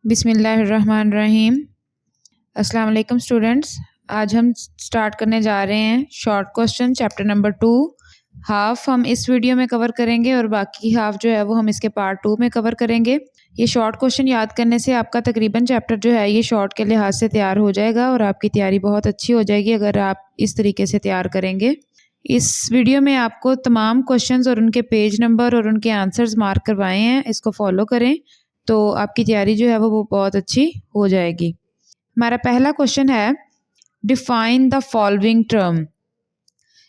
बिस्मिल्लाहिर्रहमानिर्रहीम। अस्सलाम वालेकुम स्टूडेंट्स। आज हम स्टार्ट करने जा रहे हैं short question chapter number 2। Half हम इस वीडियो में कवर करेंगे और बाकी हाफ जो है वो हम इसके पार्ट 2 में कवर करेंगे। ये शॉर्ट क्वेश्चन याद करने से आपका तकरीबन चैप्टर जो है ये शॉर्ट के लिहाज से तैयार हो जाएगा और आपकी तैयारी बहुत अच्छी हो जाएगी अगर आप इस तरीके से तैयार करेंगे। इस वीडियो में आपको तमाम क्वेश्चंस और उनके पेज नंबर और उनके आंसर्स मार्क करवाए हैं, इसको फॉलो करें तो आपकी तैयारी जो है वो बहुत अच्छी हो जाएगी। हमारा पहला क्वेश्चन है, डिफाइन द फॉलोइंग टर्म।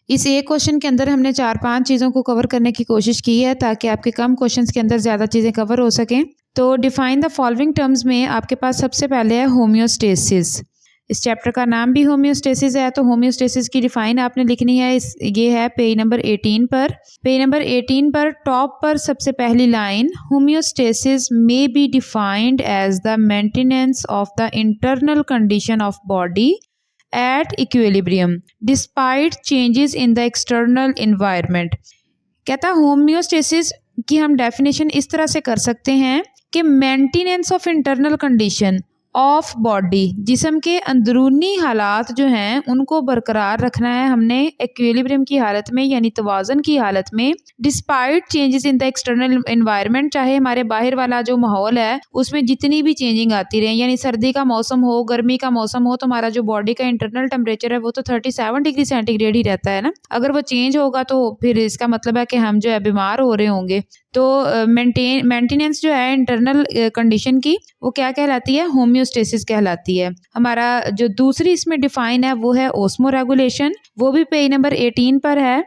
इस एक क्वेश्चन के अंदर हमने 4-5 चीज़ों को कवर करने की कोशिश की है ताकि आपके कम क्वेश्चंस के अंदर ज़्यादा चीज़ें कवर हो सकें। तो डिफाइन द फॉलोइंग टर्म्स में आपके पास सबसे पहले है होम्योस्टेसिस। इस चैप्टर का नाम भी होम्योस्टेसिस है, तो होम्योस्टेसिस की डिफाइन आपने लिखनी है। ये है पेज नंबर 18 पर। पेज नंबर 18 पर टॉप पर सबसे पहली line, homeostasis may be defined as the maintenance of the internal condition of body at equilibrium despite changes in the external environment. कहता होम्योस्टेसिस की हम डेफिनेशन इस तरह से कर सकते हैं कि maintenance of internal condition of body, जिस्म के अंदरूनी हालात जो हैं उनको बरकरार रखना है हमने इक्विलिब्रियम की हालत में यानी तवाज़ुन की हालत में, despite changes in the external environment, चाहे हमारे बाहर वाला जो माहौल है उसमें जितनी भी चेंजिंग आती रहे, यानी सर्दी का मौसम हो, गर्मी का मौसम हो, तो हमारा जो बॉडी का इंटरनल टेम्परेचर है वो तो 37 डिग्री सेंटीग्रेड ही रहता है ना। अगर वो चेंज होगा तो फिर इसका मतलब है कि हम जो है बीमार हो रहे होंगे। तो मेंटेनेंस जो है इंटरनल कंडीशन की वो क्या कहलाती है? होम्योस्टेसिस कहलाती है। हमारा जो दूसरी इसमें डिफाइन है वो है ओस्मो रेगुलेशन, वो भी पेज नंबर 18 पर है।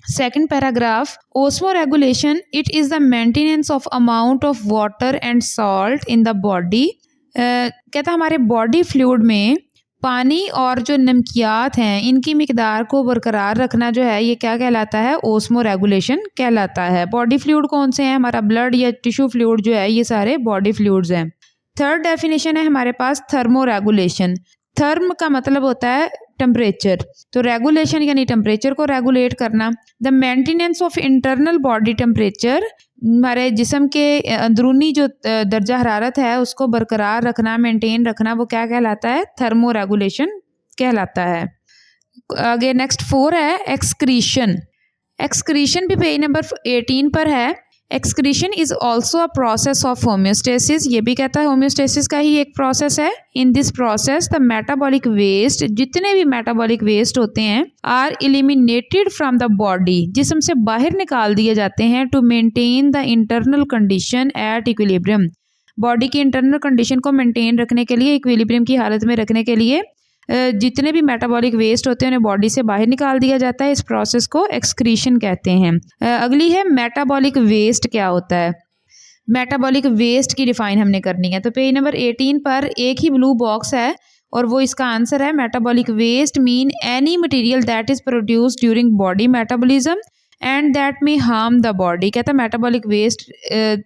Second paragraph, osmo regulation it is the maintenance of amount of water and salt in the body. कहता हमारे बॉडी फ्लूइड में पानी और जो नमकियात हैं इनकी मिकदार को बरकरार रखना जो है ये क्या कहलाता है? ओस्मो रेगुलेशन कहलाता है। बॉडी फ्लूइड कौन से हैं? हमारा ब्लड या टिश्यू फ्लूइड जो है ये सारे बॉडी फ्लूइड्स हैं। थर्ड डेफिनेशन है हमारे पास थर्मो रेगुलेशन। थर्म का मतलब होता है टेम्परेचर, तो रेगुलेशन यानी टेम्परेचर को रेगुलेट करना। The maintenance of internal body temperature, हमारे जिस्म के अंदरूनी जो दर्जा हरारत है उसको बरकरार रखना, मेंटेन रखना, वो क्या कहलाता है? थर्मो रेगुलेशन कहलाता है। आगे नेक्स्ट 4 है एक्सक्रीशन। एक्सक्रीशन भी पेज नंबर 18 पर है। Excretion is also a process of homeostasis, ये भी कहता है होम्योस्टेसिस का ही एक प्रोसेस है। In this process the metabolic waste, जितने भी मेटाबॉलिक वेस्ट होते हैं, are eliminated from the body, जिस्म से बाहर निकाल दिए जाते हैं, to maintain the internal condition at equilibrium, body की इंटरनल कंडीशन को मेंटेन रखने के लिए, इक्विलिब्रियम की हालत में रखने के लिए जितने भी मेटाबॉलिक वेस्ट होते हैं उन्हें बॉडी से बाहर निकाल दिया जाता है। इस प्रोसेस को एक्सक्रीशन कहते हैं। अगली है मेटाबॉलिक वेस्ट क्या होता है? मेटाबॉलिक वेस्ट की डिफाइन हमने करनी है। तो पेज नंबर 18 पर एक ही ब्लू बॉक्स है और वो इसका आंसर है, metabolic waste mean any material that is produced during body metabolism and that may harm the body. कहता है मेटाबॉलिक वेस्ट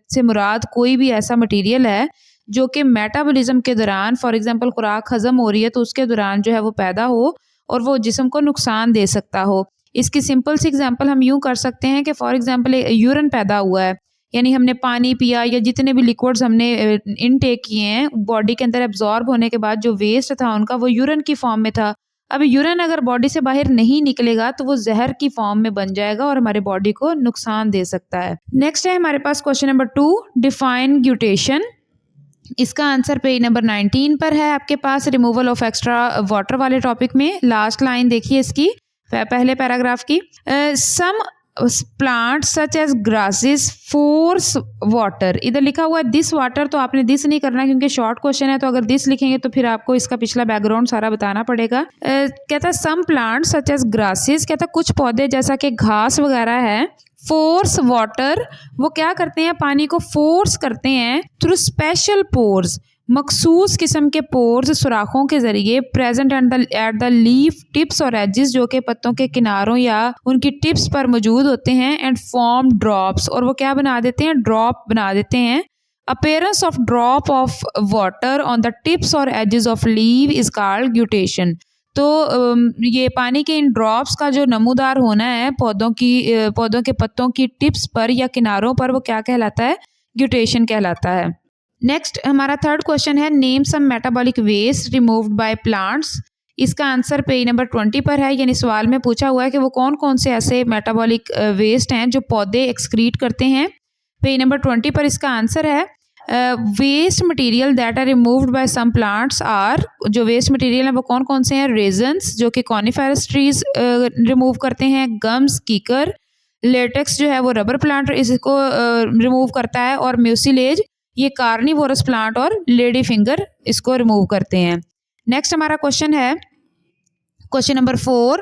से मुराद कोई भी ऐसा मटेरियल है जो कि मेटाबॉलिज्म के दौरान, फॉर एग्जांपल खुराक हजम हो रही है तो उसके दौरान जो है वो पैदा हो और वो जिस्म को नुकसान दे सकता हो। इसकी सिंपल सी एग्जांपल हम यूँ कर सकते हैं कि फॉर एग्जांपल यूरिन पैदा हुआ है, यानी हमने पानी पिया या जितने भी लिक्विड्स हमने इनटेक किए हैं, बॉडी के अंदर एब्जॉर्ब होने के बाद जो वेस्ट था उनका वो यूरिन की फॉर्म में था। अब यूरिन अगर बॉडी से बाहर नहीं निकलेगा तो वो जहर की फॉर्म में बन जाएगा और हमारे बॉडी को नुकसान दे सकता है। नेक्स्ट है हमारे पास क्वेश्चन नंबर 2, डिफाइन ग्यूटेशन। इसका आंसर पेज नंबर 19 पर है आपके पास, रिमूवल ऑफ एक्स्ट्रा वाटर वाले टॉपिक में। लास्ट लाइन देखिए इसकी पहले पैराग्राफ की, some plant such as grasses force water. इधर लिखा हुआ है दिस वाटर, तो आपने दिस नहीं करना क्योंकि शॉर्ट क्वेश्चन है, तो अगर दिस लिखेंगे तो फिर आपको इसका पिछला बैकग्राउंड सारा बताना पड़ेगा। कहता some plant such as grasses, कहता कुछ पौधे जैसा कि घास वगैरह है, फोर्स वाटर, वो क्या करते हैं? पानी को फोर्स करते हैं थ्रू स्पेशल पोर्स, मखसूस किस्म के पोर्स, सुराखों के जरिए, present at the leaf tips और एजेस, जो कि पत्तों के किनारों या उनकी टिप्स पर मौजूद होते हैं, एंड फॉर्म ड्रॉप्स, और वो क्या बना देते हैं? ड्रॉप बना देते हैं। Appearance of drop of water on the tips और edges of leave is called guttation. तो ये पानी के इन ड्रॉप्स का जो नमूदार होना है पौधों के पत्तों की टिप्स पर या किनारों पर, वो क्या कहलाता है? ग्यूटेशन कहलाता है। नेक्स्ट हमारा थर्ड क्वेश्चन है, name some metabolic waste removed by plants. इसका आंसर पेज नंबर 20 पर है, यानी सवाल में पूछा हुआ है कि वो कौन कौन से ऐसे मेटाबॉलिक वेस्ट हैं जो पौधे एक्सक्रीट करते हैं। पेज नंबर 20 पर इसका आंसर है waste material that are removed by some plants are, जो वेस्ट मटेरियल है वो कौन कौन से हैं, रेजन्स जो कि कॉनिफेरस ट्रीज रिमूव करते हैं, गम्स, कीकर, लेटेक्स जो है वो रबर प्लांट इसको रिमूव करता है, और म्यूसिलेज ये कार्निवोरस प्लांट और लेडी फिंगर इसको रिमूव करते हैं। नेक्स्ट हमारा क्वेश्चन है question number 4,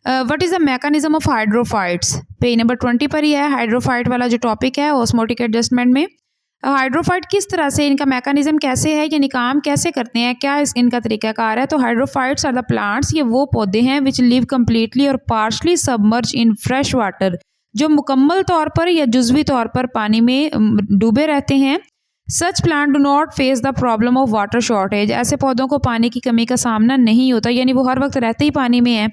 what is the mechanism of hydrophytes. Page number 20 पर ही है हाइड्रोफाइट वाला जो टॉपिक है ऑस्मोटिक एडजस्टमेंट में। हाइड्रोफाइट किस तरह से, इनका मैकेनिज्म कैसे है, यानी काम कैसे करते हैं, क्या इनका तरीकाकार है। तो हाइड्रोफाइट्स आर द प्लांट्स, ये वो पौधे हैं विच लिव कम्प्लीटली और partially submerge in fresh water, जो मुकम्मल तौर पर या जुज़वी तौर पर पानी में डूबे रहते हैं। Such plant do not face the problem of water shortage, ऐसे पौधों को पानी की कमी का सामना नहीं होता, यानी वो हर वक्त रहते ही पानी में हैं।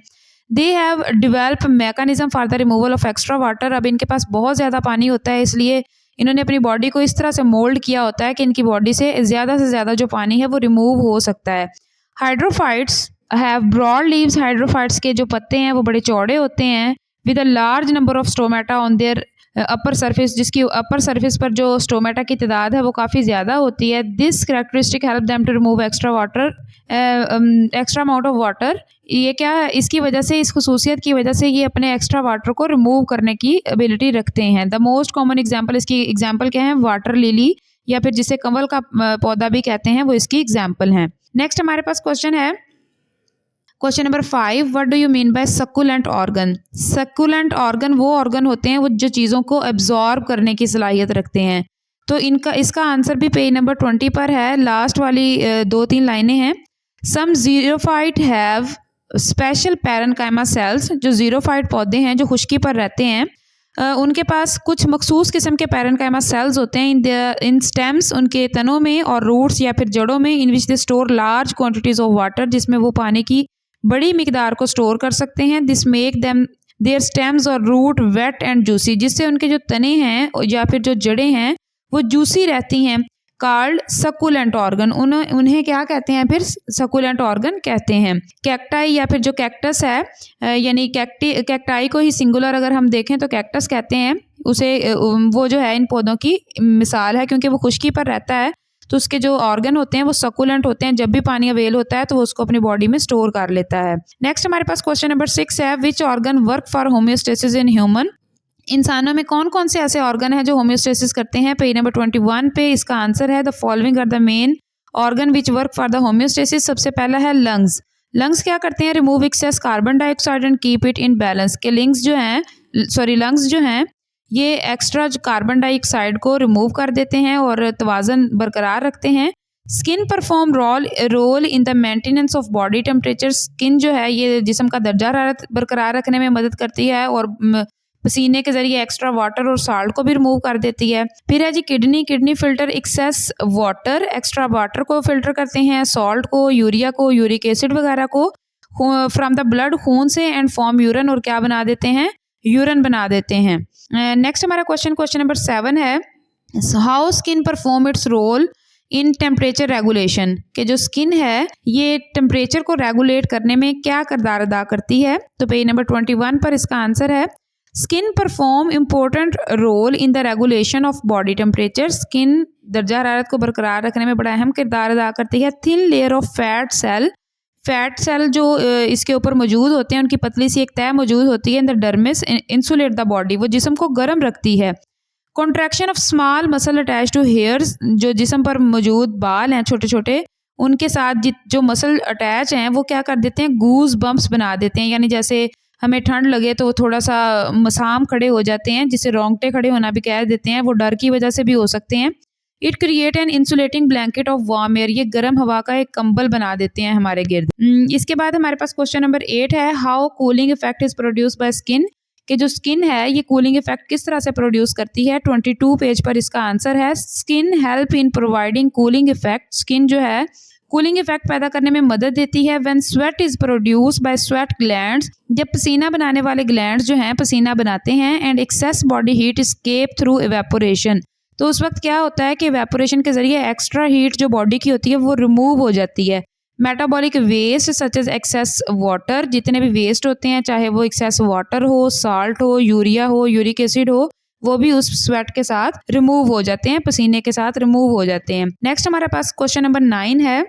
They have develop mechanism for the removal of extra water, अब इनके पास बहुत ज़्यादा पानी होता है, इसलिए इन्होंने अपनी बॉडी को इस तरह से मोल्ड किया होता है कि इनकी बॉडी से ज़्यादा जो पानी है वो रिमूव हो सकता है। Hydrophytes have broad leaves, hydrophytes के जो पत्ते हैं वो बड़े चौड़े होते हैं, with a large number of stomata on their upper surface, जिसकी अपर सरफेस पर जो स्टोमेटा की तादाद है वो काफ़ी ज़्यादा होती है। This characteristic help them to remove extra amount of water, ये क्या है, इसकी वजह से, इस खसूसियत की वजह से ये अपने एक्स्ट्रा वाटर को रिमूव करने की एबिलिटी रखते हैं। द मोस्ट कॉमन एग्जाम्पल, इसकी एग्जाम्पल क्या है, वाटर लिली या फिर जिसे कंवल का पौधा भी कहते हैं, वो इसकी एग्जाम्पल है। नेक्स्ट हमारे पास क्वेश्चन है question number 5, what do you mean by succulent organ. Succulent organ वो ऑर्गन होते हैं वो जो चीज़ों को एब्जॉर्ब करने की सलाहियत रखते हैं। तो इसका आंसर भी पेज नंबर 20 पर है, लास्ट वाली 2-3 लाइनें हैं। सम ज़ीरोफाइट हैव स्पेशल पैरेन्काइमा सेल्स, जो ज़ीरोफाइट पौधे हैं जो खुश्की पर रहते हैं, उनके पास कुछ मखसूस किस्म के पैरेन्काइमा सेल्स होते हैं इन स्टेम्स, उनके तनों में, और रूट्स या फिर जड़ों में, in which they store large quantities of water, जिसमें वो पानी की बड़ी मिकदार को स्टोर कर सकते हैं। This make them their stems और रूट वेट एंड जूसी, जिससे उनके जो तने हैं या फिर जो जड़ें हैं वो जूसी रहती हैं। कॉल्ड सक्कुलेंट ऑर्गन, उन्हें क्या कहते हैं, फिर सक्कुलेंट ऑर्गन कहते हैं। कैक्टाई या फिर जो कैक्टस है, यानी कैक्टाई को ही सिंगुलर अगर हम देखें तो कैक्टस कहते हैं उसे, वो जो है इन पौधों की मिसाल है, क्योंकि वो खुश्की पर रहता है, तो उसके जो ऑर्गन होते हैं वो सक्कुलेंट होते हैं, जब भी पानी अवेल होता है तो वो उसको अपनी बॉडी में स्टोर कर लेता है। नेक्स्ट हमारे पास क्वेश्चन नंबर 6 है, which organ work for homeostasis in human. इंसानों में कौन कौन से ऐसे ऑर्गन हैं जो होम्योस्टेसिस करते हैं। पेज नंबर 21 पे इसका आंसर है, the following are the main organ which work for the homeostasis. सबसे पहला है लंग्स। लंग्स क्या करते हैं, remove excess carbon dioxide and keep it in balance, के लंग्स जो हैं ये एक्स्ट्रा कार्बन डाइऑक्साइड को रिमूव कर देते हैं और तवाज़न बरकरार रखते हैं। Skin perform role in the maintenance of body temperature, skin जो है ये जिस्म का दर्जा हरारत बरकरार रखने में मदद करती है और पसीने के जरिए एक्स्ट्रा वाटर और साल्ट को भी रिमूव कर देती है। फिर है जी kidney filter excess water, extra water को फिल्टर करते हैं, सॉल्ट को, यूरिया को, यूरिक एसिड वगैरह को फ्रॉम द ब्लड, खून से, एंड फॉर्म यूरिन, और क्या बना देते हैं, यूरिन बना देते हैं। नेक्स्ट हमारा क्वेश्चन नंबर 7 है, how skin perform its role in temperature regulation, के जो स्किन है ये टेम्परेचर को रेगुलेट करने में क्या किरदार अदा करती है। तो पेज नंबर 21 पर इसका आंसर है, skin perform important role in the regulation of body temperature, skin दर्जा हरारत को बरकरार रखने में बड़ा अहम किरदार अदा करती है। Thin layer of fat cell जो इसके ऊपर मौजूद होते हैं, उनकी पतली सी एक तह मौजूद होती है in the dermis, insulate the body, वो जिस्म को गर्म रखती है। Contraction of small muscle attach to hairs, जो जिस्म पर मौजूद बाल हैं छोटे छोटे, उनके साथ जो मसल अटैच हैं वो क्या कर देते हैं, गूज बम्प्स बना देते हैं, यानी जैसे हमें ठंड लगे तो थोड़ा सा मसाम खड़े हो जाते हैं, जिसे रोंगटे खड़े होना भी कह देते हैं, वो डर की वजह से भी हो सकते हैं। It create an insulating blanket of warm air, ये गर्म हवा का एक कंबल बना देते हैं हमारे गिर्द। इसके बाद हमारे पास क्वेश्चन नंबर 8 है, how cooling effect is produce by skin, कि जो स्किन है ये कूलिंग इफेक्ट किस तरह से प्रोड्यूस करती है। 22 पेज पर इसका आंसर है, skin help in providing cooling effect, skin जो है कूलिंग इफेक्ट पैदा करने में मदद देती है। When sweat is produce by sweat glands, जब पसीना बनाने वाले ग्लैंड्स जो हैं पसीना बनाते हैं, and access body heat escape through evaporation, तो उस वक्त क्या होता है कि इवेपोरेशन के ज़रिए एक्स्ट्रा हीट जो बॉडी की होती है वो रिमूव हो जाती है। Metabolic waste such as excess water, जितने भी वेस्ट होते हैं चाहे वो एक्सेस वाटर हो, साल्ट हो, यूरिया हो, यूरिक एसिड हो, वो भी उस स्वेट के साथ रिमूव हो जाते हैं, पसीने के साथ रिमूव हो जाते हैं। नेक्स्ट हमारे पास क्वेश्चन नंबर 9 है,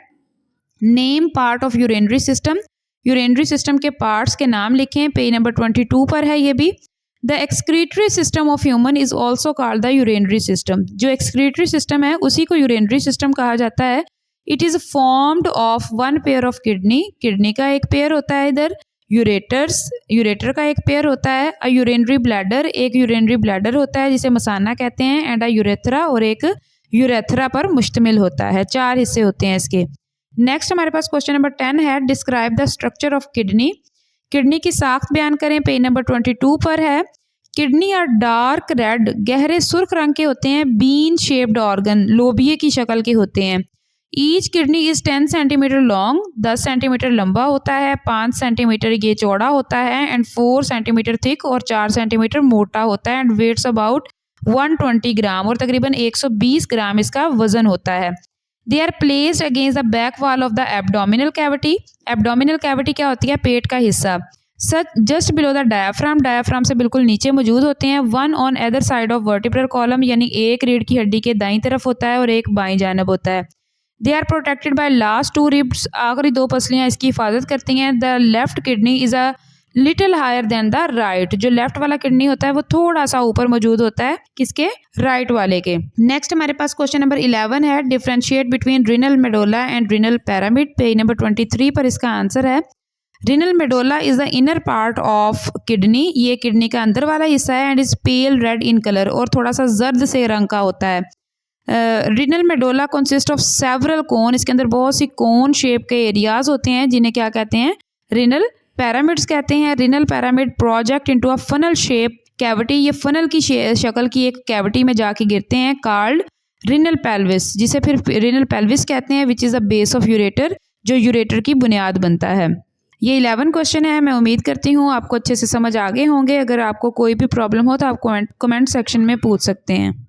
name part of urinary system. Urinary system के पार्ट्स के नाम लिखें। पेज नंबर 22 पर है ये भी। The excretory system of human is also called the urinary system. जो एक्सक्रीटरी सिस्टम है उसी को यूरेनरी सिस्टम कहा जाता है। It is formed of one pair of kidney, kidney का एक पेयर होता है इधर, यूरेटर का एक पेयर होता है, अ यूरेनरी ब्लैडर, एक यूरेनरी ब्लैडर होता है जिसे मसाना कहते हैं, एंड अ यूरेथ्रा, और एक यूरेथ्रा पर मुश्तमिल होता है। 4 हिस्से होते हैं इसके। नेक्स्ट हमारे पास क्वेश्चन नंबर 10 है, describe the structure of kidney. Kidney की साख्त बयान करें। पेज नंबर 22 पर है। किडनी आर डार्क रेड, गहरे सुर्ख रंग के होते हैं, बीन शेप्ड ऑर्गन, लोबिये की शक्ल के होते हैं। Each kidney is 10 centimetre long, 10 centimetre लंबा होता है, 5 सेंटीमीटर ये चौड़ा होता है, एंड 4 सेंटीमीटर थिक, और 4 सेंटीमीटर मोटा होता है, एंड वेट्स अबाउट 120 ग्राम, और तकरीबन 120 ग्राम इसका वजन होता है। They are placed against the back wall of the abdominal cavity. Abdominal cavity क्या होती है? पेट का हिस्सा। Such just below the diaphragm, diaphragm से बिल्कुल नीचे मौजूद होते हैं। One on other side of vertebral column, यानी एक रीढ़ की हड्डी के दाईं तरफ होता है और एक बाईं जानब होता है। They are protected by last 2 ribs, आखिरी 2 पसलियाँ इसकी हिफाजत करती हैं। The left kidney is a little higher than the right, जो लेफ्ट वाला किडनी होता है वो थोड़ा सा ऊपर मौजूद होता है, किसके? राइट वाले के। नेक्स्ट हमारे पास क्वेश्चन नंबर 11 है, differentiate between renal medulla and renal pyramid. Page number 23 पर इसका आंसर है। Renal medulla is the inner part of kidney, ये किडनी का अंदर वाला हिस्सा है, and is pale red in colour, और थोड़ा सा जर्द से रंग का होता है। Renal medulla consist of several cone, इसके अंदर बहुत सी कोन शेप के एरियाज होते हैं जिन्हें क्या कहते हैं? रिनल पैरामिड्स कहते हैं। Renal pyramid project into a funnel shape cavity, ये फनल की शक्ल की एक कैविटी में जाके गिरते हैं, कॉल्ड रिनल पेल्विस, जिसे फिर रिनल पेल्विस कहते हैं, which is the base of ureter, जो यूरेटर की बुनियाद बनता है। ये 11 क्वेश्चन है। मैं उम्मीद करती हूँ आपको अच्छे से समझ आ गए होंगे। अगर आपको कोई भी प्रॉब्लम हो तो आप कमेंट सेक्शन में पूछ सकते हैं।